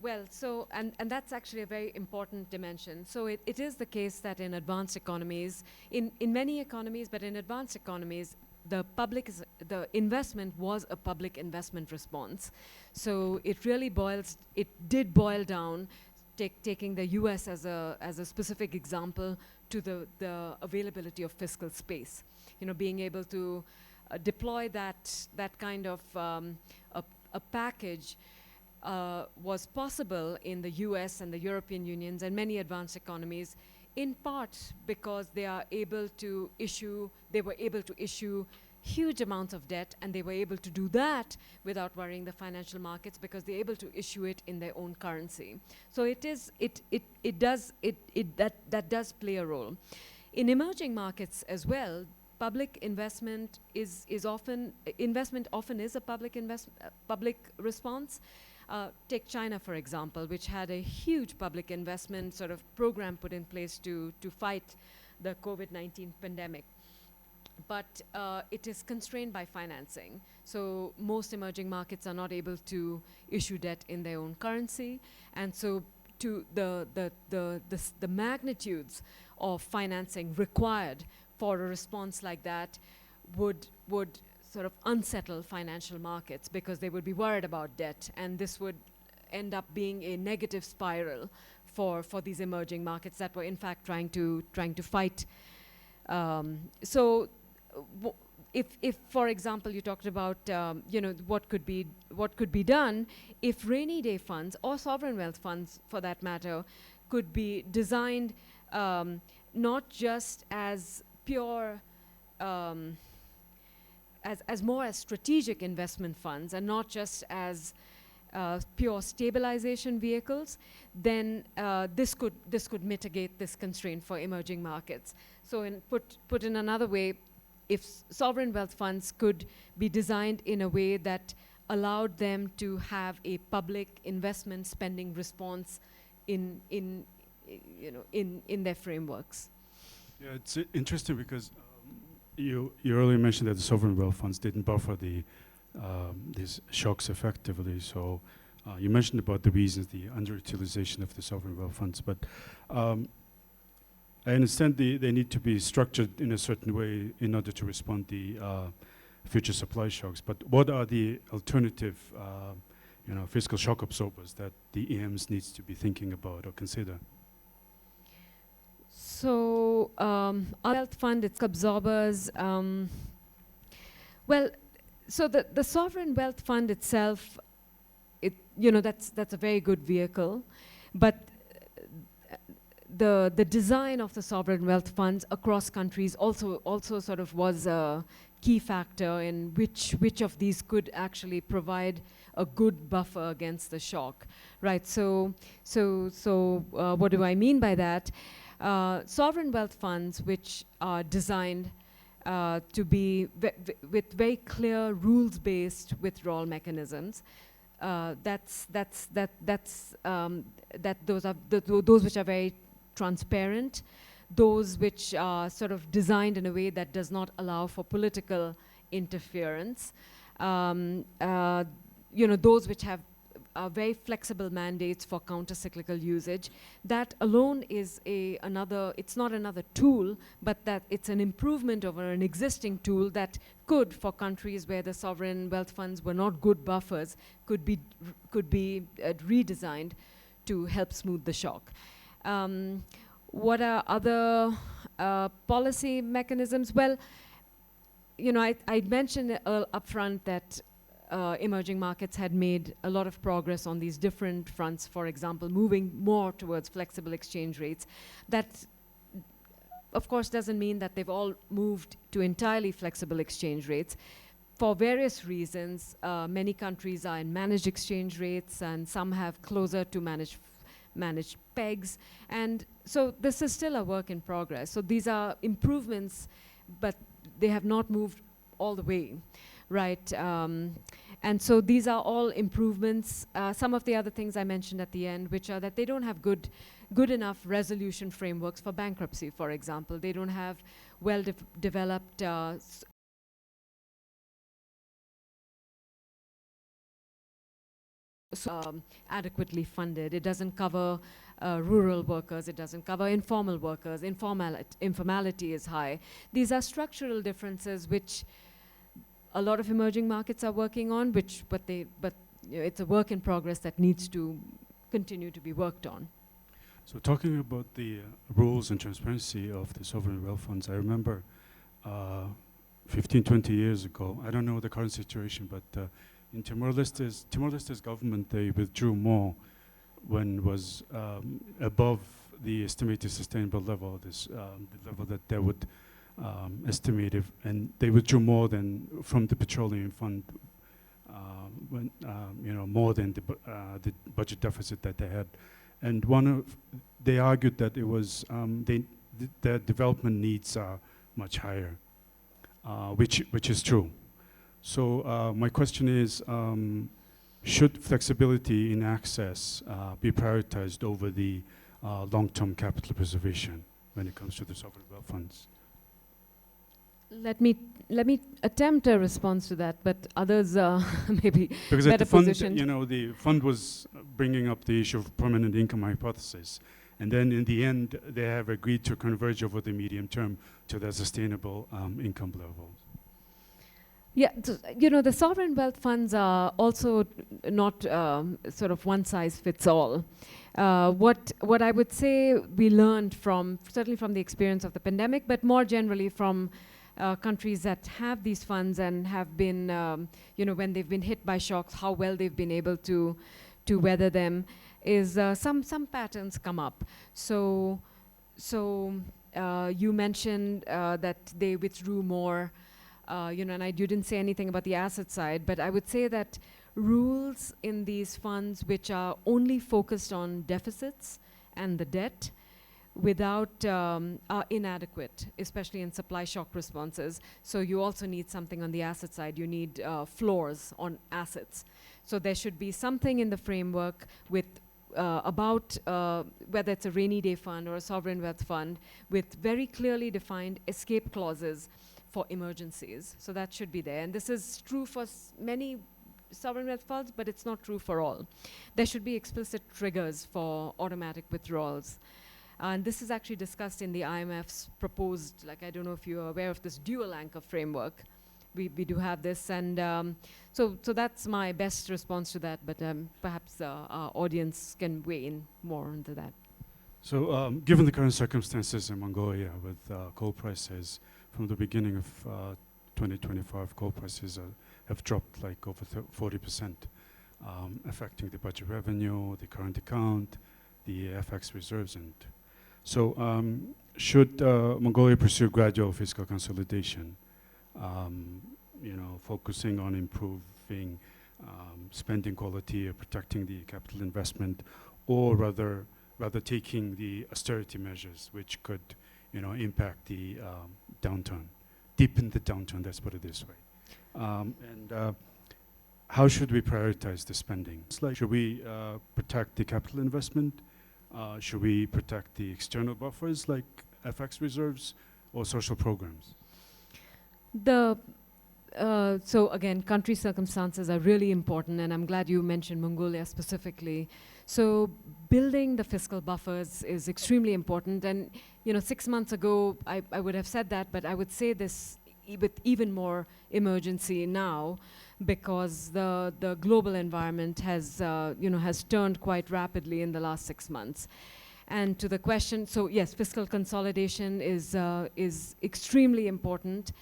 Well, so, and that's actually a very important dimension. So it is the case that in advanced economies, in many economies, but in advanced economies, the investment was a public investment response. So it did boil down, taking the US as a specific example, to the availability of fiscal space. You know, being able to deploy that kind of a package was possible in the US and the European Unions and many advanced economies, in part because they were able to issue huge amounts of debt, and they were able to do that without worrying the financial markets, because they're able to issue it in their own currency. So that does play a role. In emerging markets as well, public investment investment often is a public response. Take China, for example, which had a huge public investment sort of program put in place to fight the COVID-19 pandemic. But it is constrained by financing. So most emerging markets are not able to issue debt in their own currency. And so to the magnitudes of financing required for a response like that would sort of unsettle financial markets, because they would be worried about debt, and this would end up being a negative spiral for these emerging markets that were in fact trying to fight. If for example you talked about what could be done if rainy day funds or sovereign wealth funds for that matter could be designed not just as pure as more as strategic investment funds and not just as pure stabilization vehicles, then this could mitigate this constraint for emerging markets. So put in another way, if sovereign wealth funds could be designed in a way that allowed them to have a public investment spending response in their frameworks. Yeah, it's interesting because you earlier mentioned that the sovereign wealth funds didn't buffer these shocks effectively. So you mentioned about the reasons, the underutilization of the sovereign wealth funds, but I understand they need to be structured in a certain way in order to respond to future supply shocks. But what are the alternative, fiscal shock absorbers that the EMs needs to be thinking about or consider? So, our wealth fund, its absorbers. So the sovereign wealth fund itself, that's a very good vehicle, but the design of the sovereign wealth funds across countries also sort of was a key factor in which of these could actually provide a good buffer against the shock, right? So what do I mean by that? Sovereign wealth funds, which are designed to be with very clear rules-based withdrawal mechanisms, those are those which are very transparent, those which are sort of designed in a way that does not allow for political interference, those which have very flexible mandates for counter-cyclical usage. That alone is it's not another tool, but that it's an improvement over an existing tool that could, for countries where the sovereign wealth funds were not good buffers, could be redesigned to help smooth the shock. What are other policy mechanisms? Well, I mentioned upfront that emerging markets had made a lot of progress on these different fronts, for example, moving more towards flexible exchange rates. That, of course, doesn't mean that they've all moved to entirely flexible exchange rates. For various reasons, many countries are in managed exchange rates, and some have closer to managed pegs. And so this is still a work in progress. So these are improvements, but they have not moved all the way. Right, and so these are all improvements. Some of the other things I mentioned at the end, which are that they don't have good enough resolution frameworks for bankruptcy, for example. They don't have well-developed adequately funded. It doesn't cover rural workers. It doesn't cover informal workers. Informality is high. These are structural differences which a lot of emerging markets are working on, but it's a work in progress that needs to continue to be worked on. So talking about the rules and transparency of the sovereign wealth funds, I remember 15, 20 years ago, I don't know the current situation, but in Timor-Leste's government, they withdrew more when was above the estimated sustainable level, the level that they would estimated, and they withdrew more than from the petroleum fund, more than the budget deficit that they had. And they argued that it was their development needs are much higher, which is true. So my question is, should flexibility in access be prioritized over the long-term capital preservation when it comes to the sovereign wealth funds? Let me attempt a response to that, but others maybe Because better at the fund, positioned. the fund was bringing up the issue of permanent income hypothesis, and then in the end, they have agreed to converge over the medium term to their sustainable income levels. Yeah, the sovereign wealth funds are also not sort of one size fits all. What I would say we learned certainly from the experience of the pandemic, but more generally from countries that have these funds and have been, when they've been hit by shocks, how well they've been able to weather them, is some patterns come up. So you mentioned that they withdrew more, and you didn't say anything about the asset side, but I would say that rules in these funds which are only focused on deficits and the debt are inadequate, especially in supply shock responses. So you also need something on the asset side. You need floors on assets. So there should be something in the framework with about whether it's a rainy day fund or a sovereign wealth fund with very clearly defined escape clauses for emergencies. So that should be there. And this is true for many sovereign wealth funds, but it's not true for all. There should be explicit triggers for automatic withdrawals. And this is actually discussed in the IMF's proposed, I don't know if you're aware of this dual anchor framework. We do have this, and so that's my best response to that, but perhaps our audience can weigh in more into that. So given the current circumstances in Mongolia with coal prices, from the beginning of 2025, coal prices have dropped over 40%, affecting the budget revenue, the current account, the FX reserves, and so should Mongolia pursue gradual fiscal consolidation, focusing on improving spending quality or protecting the capital investment, or rather taking the austerity measures which could impact the downturn, deepen the downturn, let's put it this way. And how should we prioritize the spending? Should we protect the capital investment? Should we protect the external buffers like FX reserves or social programs? So again, country circumstances are really important, and I'm glad you mentioned Mongolia specifically. So building the fiscal buffers is extremely important, and 6 months ago I would have said that, but I would say this with even more emergency now, because the global environment has turned quite rapidly in the last 6 months. And to the question, so yes, fiscal consolidation is extremely important.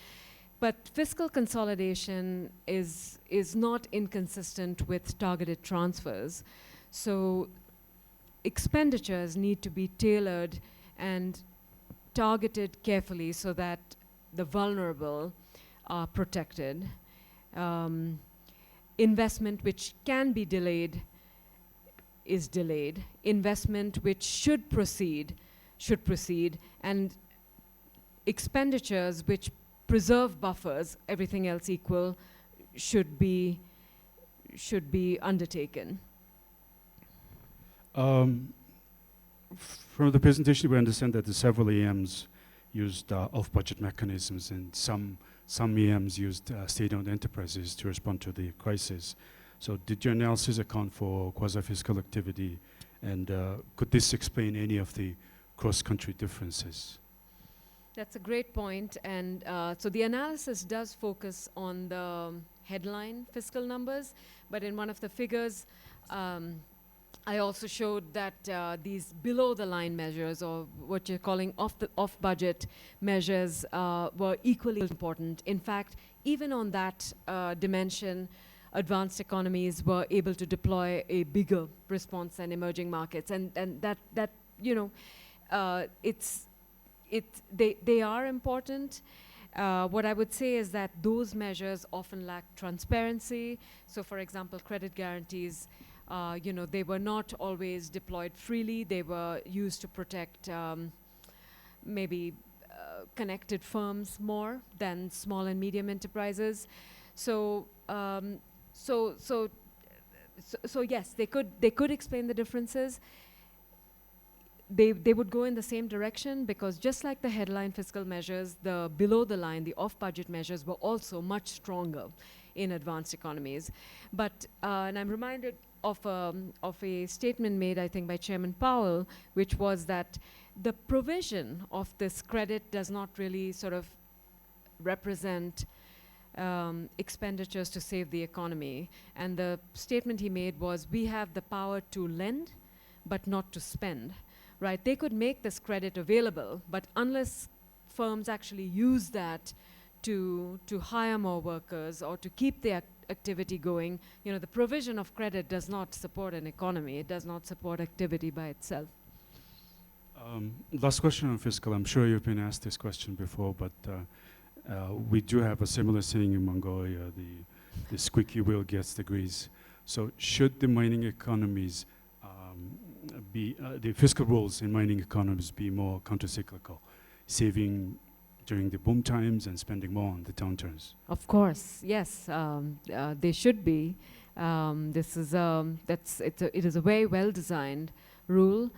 But fiscal consolidation is not inconsistent with targeted transfers. So expenditures need to be tailored and targeted carefully so that the vulnerable are protected. Investment which can be delayed is delayed. Investment which should proceed, and expenditures which preserve buffers, everything else equal, should be undertaken. From the presentation, we understand that the several EMs used off-budget mechanisms, and some EMs used state-owned enterprises to respond to the crisis. So did your analysis account for quasi-fiscal activity, and could this explain any of the cross-country differences? That's a great point, and so the analysis does focus on the headline fiscal numbers, but in one of the figures, I also showed that these below-the-line measures, or what you're calling off-budget measures, were equally important. In fact, even on that dimension, advanced economies were able to deploy a bigger response than emerging markets, and that they are important. What I would say is that those measures often lack transparency. So, for example, credit guarantees, they were not always deployed freely. They were used to protect maybe connected firms more than small and medium enterprises. So yes, they could explain the differences. They would go in the same direction, because just like the headline fiscal measures, the below the line, the off-budget measures were also much stronger in advanced economies. But and I'm reminded of a statement made, I think, by Chairman Powell, which was that the provision of this credit does not really sort of represent expenditures to save the economy. And the statement he made was, we have the power to lend, but not to spend. Right? They could make this credit available, but unless firms actually use that to hire more workers or to keep their activity going, the provision of credit does not support an economy. It does not support activity by itself. Last question on fiscal. I'm sure you've been asked this question before, but we do have a similar saying in Mongolia: the squeaky wheel gets the grease. So should the mining economies the fiscal rules in mining economies be more countercyclical, saving during the boom times and spending more on the downturns? Of course, yes, they should be. It is a very well designed rule,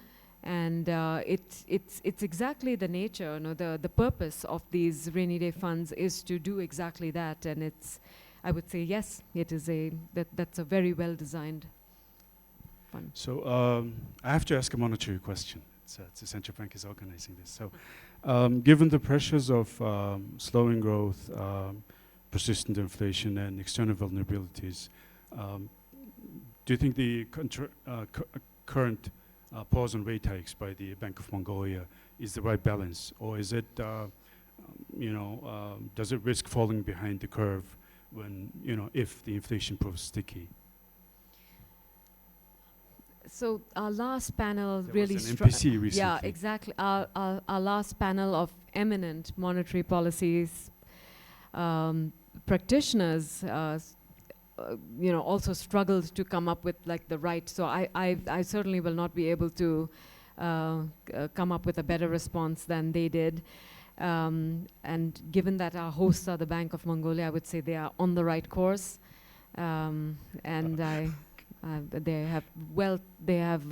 and it's exactly the nature. The purpose of these rainy day funds is to do exactly that, and I would say yes, that's a very well designed fund. So I have to ask a monetary question. The central bank is organizing this. So given the pressures of slowing growth, persistent inflation, and external vulnerabilities, do you think the current pause on rate hikes by the Bank of Mongolia is the right balance, or is it, does it risk falling behind the curve when, if the inflation proves sticky? So our last panel There really was an MPC recently. Yeah, exactly. Our last panel of eminent monetary policies practitioners, also struggled to come up with the right. So I certainly will not be able to come up with a better response than they did. And given that our hosts are the Bank of Mongolia, I would say they are on the right course. They have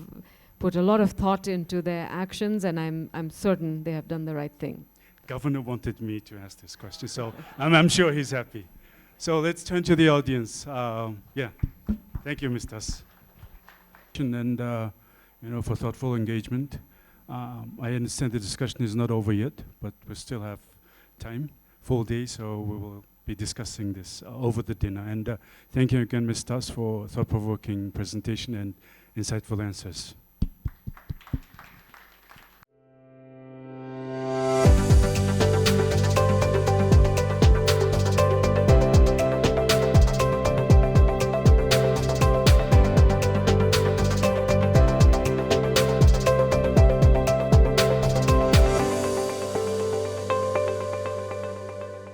put a lot of thought into their actions, and I'm certain they have done the right thing. Governor wanted me to ask this question, so I'm sure he's happy. So let's turn to the audience. Thank you, Ms. Das. And for thoughtful engagement. I understand the discussion is not over yet, but we still have time, full day, so we will be discussing this over the dinner. And thank you again, Ms. Das, for thought-provoking presentation and insightful answers.